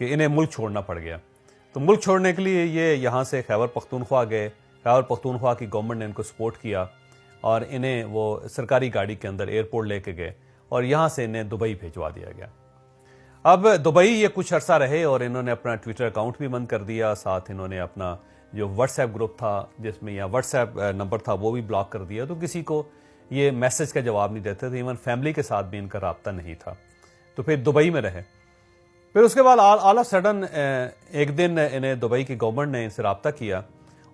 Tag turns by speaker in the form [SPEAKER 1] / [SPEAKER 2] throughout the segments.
[SPEAKER 1] کہ انہیں ملک چھوڑنا پڑ گیا. تو ملک چھوڑنے کے لیے یہ یہاں سے خیبر پختونخوا گئے. خیبر پختونخوا کی گورنمنٹ نے ان کو سپورٹ کیا اور انہیں وہ سرکاری گاڑی کے اندر ایئرپورٹ لے کے گئے اور یہاں سے انہیں دبئی بھیجوا دیا گیا. اب دبئی یہ کچھ عرصہ رہے اور انہوں نے اپنا ٹویٹر اکاؤنٹ بھی بند کر دیا, ساتھ انہوں نے اپنا جو واٹس ایپ گروپ تھا جس میں یا واٹس ایپ نمبر تھا وہ بھی بلاک کر دیا. تو کسی کو یہ میسج کا جواب نہیں دیتے تھے, ایون فیملی کے ساتھ بھی ان کا رابطہ نہیں تھا. تو پھر دبئی میں رہے. پھر اس کے بعد آل آف سڈن ایک دن انہیں دبئی کی گورنمنٹ نے ان سے رابطہ کیا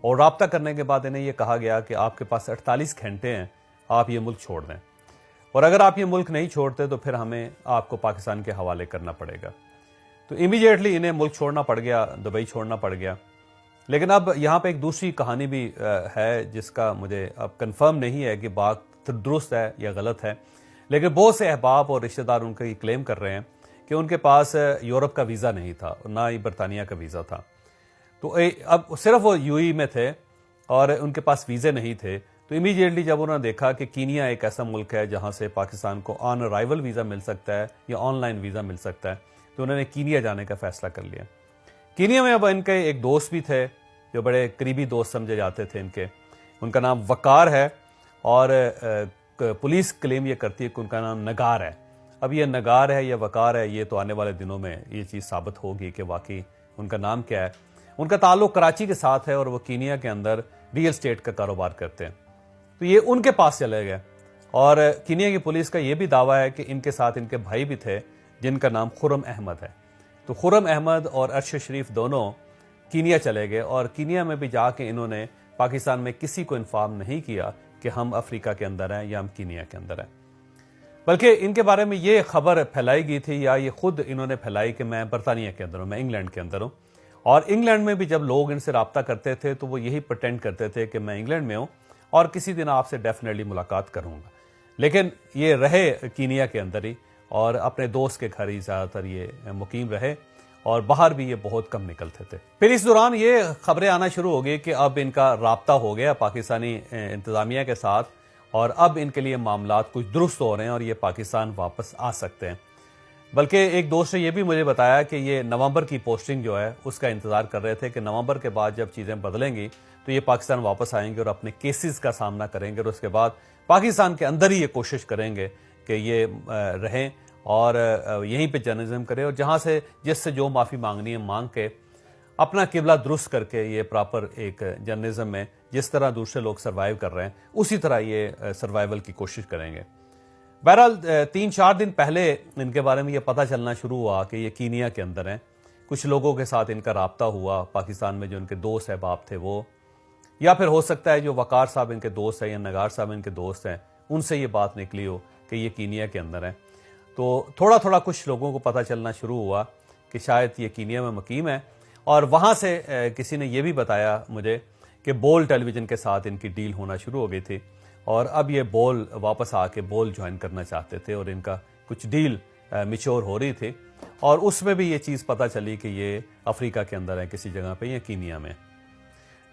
[SPEAKER 1] اور رابطہ کرنے کے بعد انہیں یہ کہا گیا کہ آپ کے پاس 48 گھنٹے ہیں, آپ یہ ملک چھوڑ دیں, اور اگر آپ یہ ملک نہیں چھوڑتے تو پھر ہمیں آپ کو پاکستان کے حوالے کرنا پڑے گا. تو امیڈیٹلی انہیں ملک چھوڑنا پڑ گیا, دبئی چھوڑنا پڑ گیا. لیکن اب یہاں پہ ایک دوسری کہانی بھی ہے جس کا مجھے اب کنفرم نہیں ہے کہ بات درست ہے یا غلط ہے, لیکن بہت سے احباب اور رشتہ دار ان کا یہ کلیم کر رہے ہیں کہ ان کے پاس یورپ کا ویزا نہیں تھا اور نہ ہی برطانیہ کا ویزا تھا. تو اب صرف وہ یو ای میں تھے اور ان کے پاس ویزے نہیں تھے. تو امیڈیٹلی جب انہوں نے دیکھا کہ کینیا ایک ایسا ملک ہے جہاں سے پاکستان کو آن ارائیول ویزا مل سکتا ہے یا آن لائن ویزا مل سکتا ہے, تو انہوں نے کینیا جانے کا فیصلہ کر لیا. کینیا میں اب ان کے ایک دوست بھی تھے جو بڑے قریبی دوست سمجھے جاتے تھے ان کا نام وقار ہے, اور پولیس کلیم یہ کرتی ہے کہ ان کا نام نگار ہے. اب یہ نگار ہے یا وقار ہے, یہ تو آنے والے دنوں میں یہ چیز ثابت ہوگی کہ واقعی ان کا نام کیا ہے. ان کا تعلق کراچی کے ساتھ ہے اور وہ کینیا کے اندر ریئل اسٹیٹ کا کاروبار کرتے ہیں. تو یہ ان کے پاس چلے گئے, اور کینیا کی پولیس کا یہ بھی دعویٰ ہے کہ ان کے ساتھ ان کے بھائی بھی تھے جن کا نام خرم احمد ہے. تو خرم احمد اور ارشد شریف دونوں کینیا چلے گئے, اور کینیا میں بھی جا کے انہوں نے پاکستان میں کسی کو انفارم نہیں کیا کہ ہم افریقہ کے اندر ہیں یا ہم کینیا کے اندر ہیں, بلکہ ان کے بارے میں یہ خبر پھیلائی گئی تھی یا یہ خود انہوں نے پھیلائی کہ میں برطانیہ کے اندر ہوں, میں انگلینڈ کے اندر ہوں. اور انگلینڈ میں بھی جب لوگ ان سے رابطہ کرتے تھے تو وہ یہی پرٹینڈ کرتے تھے کہ میں انگلینڈ میں ہوں اور کسی دن آپ سے ڈیفینیٹلی ملاقات کروں گا. لیکن یہ رہے کینیا کے اندر ہی اور اپنے دوست کے گھر ہی زیادہ تر یہ مقیم رہے, اور باہر بھی یہ بہت کم نکلتے تھے. پھر اس دوران یہ خبریں آنا شروع ہو گئی کہ اب ان کا رابطہ ہو گیا پاکستانی انتظامیہ کے ساتھ, اور اب ان کے لیے معاملات کچھ درست ہو رہے ہیں اور یہ پاکستان واپس آ سکتے ہیں. بلکہ ایک دوست نے یہ بھی مجھے بتایا کہ یہ نومبر کی پوسٹنگ جو ہے اس کا انتظار کر رہے تھے کہ نومبر کے بعد جب چیزیں بدلیں گی تو یہ پاکستان واپس آئیں گے اور اپنے کیسز کا سامنا کریں گے, اور اس کے بعد پاکستان کے اندر ہی یہ کوشش کریں گے کہ یہ رہیں اور یہیں پہ جرنلزم کرے, اور جہاں سے جس سے جو معافی مانگنی ہے مانگ کے اپنا قبلہ درست کر کے یہ پراپر ایک جرنلزم میں جس طرح دوسرے لوگ سروائیو کر رہے ہیں اسی طرح یہ سروائیول کی کوشش کریں گے. بہرحال 3-4 دن پہلے ان کے بارے میں یہ پتہ چلنا شروع ہوا کہ یہ کینیا کے اندر ہیں. کچھ لوگوں کے ساتھ ان کا رابطہ ہوا پاکستان میں جو ان کے دوست احباب تھے وہ, یا پھر ہو سکتا ہے جو وقار صاحب ان کے دوست ہیں یا نگار صاحب ان کے دوست ہیں ان سے یہ بات نکلی ہو کہ یہ کینیا کے اندر ہیں. تو تھوڑا تھوڑا کچھ لوگوں کو پتہ چلنا شروع ہوا کہ شاید یہ کینیا میں مقیم ہے, اور وہاں سے کسی نے یہ بھی بتایا مجھے کہ بول ٹیلی ویژن کے ساتھ ان کی ڈیل ہونا شروع ہو گئی تھی, اور اب یہ بول واپس آ کے بول جوائن کرنا چاہتے تھے, اور ان کا کچھ ڈیل میچور ہو رہی تھی, اور اس میں بھی یہ چیز پتہ چلی کہ یہ افریقہ کے اندر ہے کسی جگہ پہ یا کینیا میں.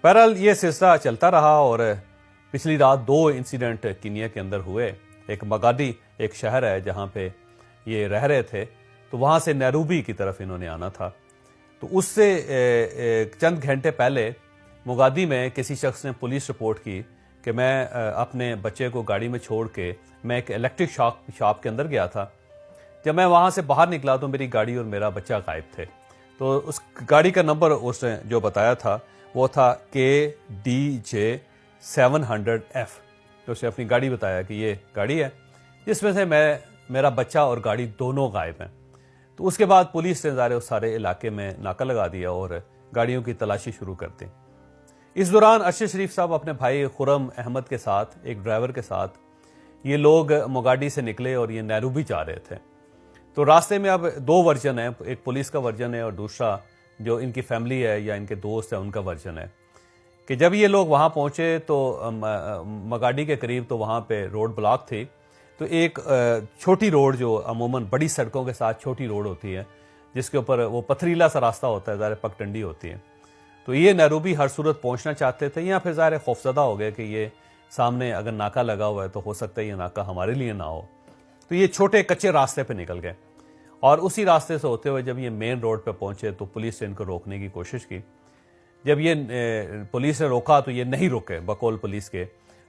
[SPEAKER 1] بہرحال یہ سلسلہ چلتا رہا, اور پچھلی رات 2 انسیڈنٹ کینیا کے اندر ہوئے. ایک مگادی ایک شہر ہے جہاں پہ یہ رہ رہے تھے, تو وہاں سے نیروبی کی طرف انہوں نے آنا تھا. تو اس سے چند گھنٹے پہلے مگادی میں کسی شخص نے پولیس رپورٹ کی کہ میں اپنے بچے کو گاڑی میں چھوڑ کے میں ایک الیکٹرک شاپ کے اندر گیا تھا. جب میں وہاں سے باہر نکلا تو میری گاڑی اور میرا بچہ غائب تھے. تو اس گاڑی کا نمبر اس نے جو بتایا تھا وہ تھا KDJ 700F. تو اس نے اپنی گاڑی بتایا کہ یہ گاڑی ہے جس میں سے میرا بچہ اور گاڑی دونوں غائب ہیں. تو اس کے بعد پولیس نے ظاہر اس سارے علاقے میں ناکہ لگا دیا اور گاڑیوں کی تلاشی شروع کر دی. اس دوران ارشد شریف صاحب اپنے بھائی خرم احمد کے ساتھ ایک ڈرائیور کے ساتھ یہ لوگ موگاڈی سے نکلے اور یہ نیروبی جا رہے تھے. تو راستے میں اب 2 ورژن ہیں, ایک پولیس کا ورژن ہے اور دوسرا جو ان کی فیملی ہے یا ان کے دوست ہیں ان کا ورژن ہے کہ جب یہ لوگ وہاں پہنچے تو مگاڈی کے قریب تو وہاں پہ روڈ بلاک تھی. تو ایک چھوٹی روڈ جو عموماً بڑی سڑکوں کے ساتھ چھوٹی روڈ ہوتی ہے جس کے اوپر وہ پتھریلا سا راستہ ہوتا ہے, ظاہر پگڈنڈی ہوتی ہے. تو یہ نیروبی ہر صورت پہنچنا چاہتے تھے, یا پھر ظاہر خوفزدہ ہو گئے کہ یہ سامنے اگر ناکہ لگا ہوا ہے تو ہو سکتا ہے یہ ناکہ ہمارے لیے نہ ہو. تو یہ چھوٹے کچے راستے پہ نکل گئے, اور اسی راستے سے ہوتے ہوئے جب یہ مین روڈ پہ پہنچے تو پولیس نے ان کو روکنے کی کوشش کی. جب یہ پولیس نے روکا تو یہ نہیں روکے بقول پولیس کے,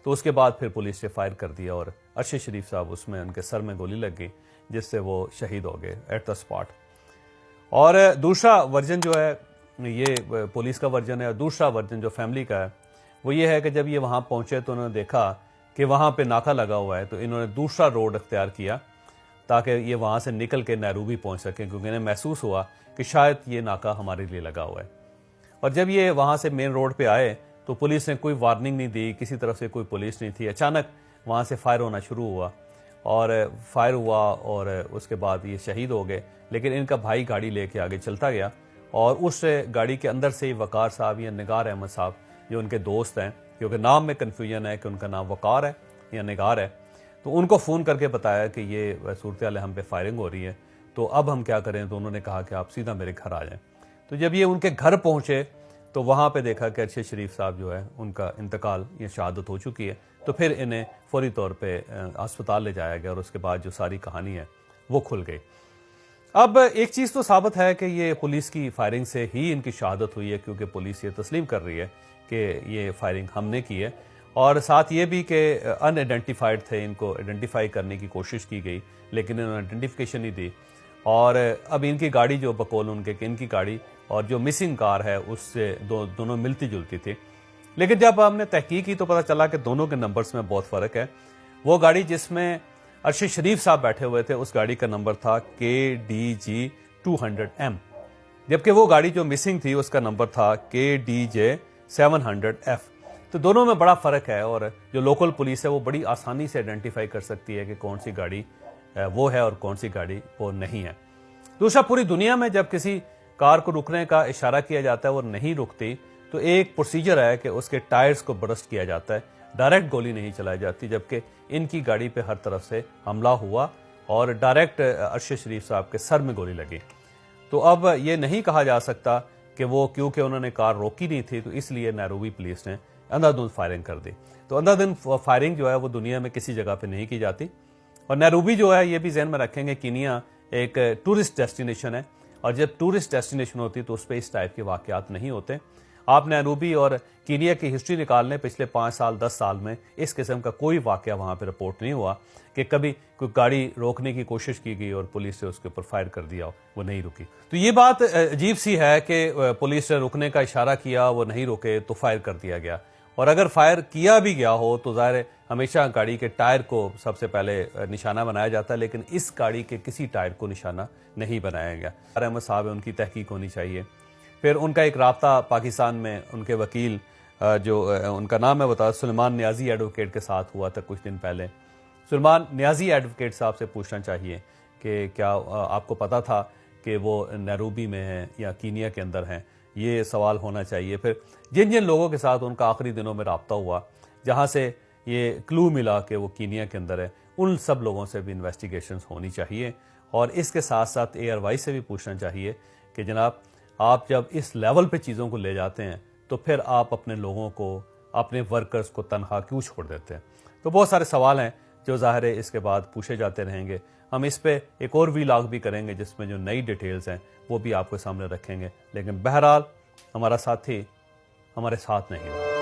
[SPEAKER 1] تو اس کے بعد پھر پولیس نے فائر کر دیا اور ارشد شریف صاحب اس میں ان کے سر میں گولی لگ گئی, جس سے وہ شہید ہو گئے ایٹ دا اسپاٹ. اور دوسرا ورژن جو ہے یہ پولیس کا ورژن ہے, اور دوسرا ورژن جو فیملی کا ہے وہ یہ ہے کہ جب یہ وہاں پہنچے تو انہوں نے دیکھا کہ وہاں پہ ناکہ لگا ہوا ہے, تو انہوں نے دوسرا روڈ اختیار کیا تاکہ یہ وہاں سے نکل کے نیروبی پہنچ سکیں, کیونکہ انہیں محسوس ہوا کہ شاید یہ ناکہ ہمارے لیے لگا ہوا ہے. اور جب یہ وہاں سے مین روڈ پہ آئے تو پولیس نے کوئی وارننگ نہیں دی, کسی طرف سے کوئی پولیس نہیں تھی. اچانک وہاں سے فائر ہونا شروع ہوا اور فائر ہوا اور اس کے بعد یہ شہید ہو گئے. لیکن ان کا بھائی گاڑی لے کے آگے چلتا گیا, اور اس گاڑی کے اندر سے وقار صاحب یا نگار احمد صاحب جو ان کے دوست ہیں, کیونکہ نام میں کنفیوژن ہے کہ ان کا نام وقار ہے یا نگار ہے, تو ان کو فون کر کے بتایا کہ یہ صورتحال ہم پہ فائرنگ ہو رہی ہے, تو اب ہم کیا کریں. تو انہوں نے کہا کہ آپ سیدھا میرے گھر آ جائیں. تو جب یہ ان کے گھر پہنچے تو وہاں پہ دیکھا کہ ارشد شریف صاحب جو ہے ان کا انتقال یا شہادت ہو چکی ہے. تو پھر انہیں فوری طور پہ ہسپتال لے جایا گیا, اور اس کے بعد جو ساری کہانی ہے وہ کھل گئی. اب ایک چیز تو ثابت ہے کہ یہ پولیس کی فائرنگ سے ہی ان کی شہادت ہوئی ہے, کیونکہ پولیس یہ تسلیم کر رہی ہے کہ یہ فائرنگ ہم نے کی ہے, اور ساتھ یہ بھی کہ ان آئیڈینٹیفائڈ تھے, ان کو آئیڈینٹیفائی کرنے کی کوشش کی گئی لیکن انہوں نے آئیڈینٹیفیکیشن نہیں دی. اور اب ان کی گاڑی جو بقول ان کے کہ ان کی گاڑی اور جو مسنگ کار ہے اس سے دونوں ملتی جلتی تھی. لیکن جب ہم نے تحقیق کی تو پتہ چلا کہ دونوں کے نمبرز میں بہت فرق ہے. وہ گاڑی جس میں ارشد شریف صاحب بیٹھے ہوئے تھے اس گاڑی کا نمبر تھا KDG 200M, جبکہ وہ گاڑی جو مسنگ تھی اس کا نمبر تھا KDJ 700F. تو دونوں میں بڑا فرق ہے, اور جو لوکل پولیس ہے وہ بڑی آسانی سے آئیڈینٹیفائی کر سکتی ہے کہ کون سی گاڑی وہ ہے اور کون سی گاڑی وہ نہیں ہے. دوسرا, پوری دنیا میں جب کسی کار کو رکنے کا اشارہ کیا جاتا ہے وہ نہیں رکتی تو ایک پروسیجر ہے کہ اس کے ٹائرز کو برسٹ کیا جاتا ہے, ڈائریکٹ گولی نہیں چلائی جاتی. جبکہ ان کی گاڑی پہ ہر طرف سے حملہ ہوا اور ڈائریکٹ ارشد شریف صاحب کے سر میں گولی لگی. تو اب یہ نہیں کہا جا سکتا کہ وہ کیونکہ انہوں نے کار روکی نہیں تھی تو اس لیے نیروبی پولیس نے اندھا دھند فائرنگ کر دی. تو اندھا دھند فائرنگ جو ہے وہ دنیا میں کسی جگہ پہ نہیں کی جاتی. اور نیروبی جو ہے یہ بھی ذہن میں رکھیں گے, کینیا ایک ٹورسٹ ڈیسٹینیشن ہے, اور جب ٹورسٹ ڈیسٹینیشن ہوتی تو اس پہ اس ٹائپ کے واقعات نہیں ہوتے. آپ نیروبی اور کینیا کی ہسٹری نکال لیں, پچھلے 5 سال 10 سال میں اس قسم کا کوئی واقعہ وہاں پہ رپورٹ نہیں ہوا کہ کبھی کوئی گاڑی روکنے کی کوشش کی گئی اور پولیس نے اس کے اوپر فائر کر دیا, وہ نہیں رکی. تو یہ بات عجیب سی ہے کہ پولیس نے رکنے کا اشارہ کیا, وہ نہیں رکے تو فائر کر دیا گیا. اور اگر فائر کیا بھی گیا ہو تو ظاہر ہے ہمیشہ گاڑی کے ٹائر کو سب سے پہلے نشانہ بنایا جاتا ہے, لیکن اس گاڑی کے کسی ٹائر کو نشانہ نہیں بنایا گیا. احمد صاحب ان کی تحقیق ہونی چاہیے. پھر ان کا ایک رابطہ پاکستان میں ان کے وکیل جو ان کا نام ہے بتا سلیمان نیازی ایڈوکیٹ کے ساتھ ہوا تھا کچھ دن پہلے. سلیمان نیازی ایڈوکیٹ صاحب سے پوچھنا چاہیے کہ کیا آپ کو پتا تھا کہ وہ نیروبی میں ہیں یا کینیا کے اندر ہیں, یہ سوال ہونا چاہیے. پھر جن جن لوگوں کے ساتھ ان کا آخری دنوں میں رابطہ ہوا, جہاں سے یہ کلو ملا کہ وہ کینیا کے اندر ہے, ان سب لوگوں سے بھی انویسٹیگیشنز ہونی چاہیے. اور اس کے ساتھ ساتھ ARY سے بھی پوچھنا چاہیے کہ جناب آپ جب اس لیول پہ چیزوں کو لے جاتے ہیں تو پھر آپ اپنے لوگوں کو, اپنے ورکرز کو تنہا کیوں چھوڑ دیتے ہیں. تو بہت سارے سوال ہیں جو ظاہر ہے اس کے بعد پوچھے جاتے رہیں گے. ہم اس پہ ایک اور ولاگ بھی کریں گے جس میں جو نئی ڈیٹیلز ہیں وہ بھی آپ کے سامنے رکھیں گے. لیکن بہرحال ہمارا ساتھی ہمارے ساتھ نہیں رہا.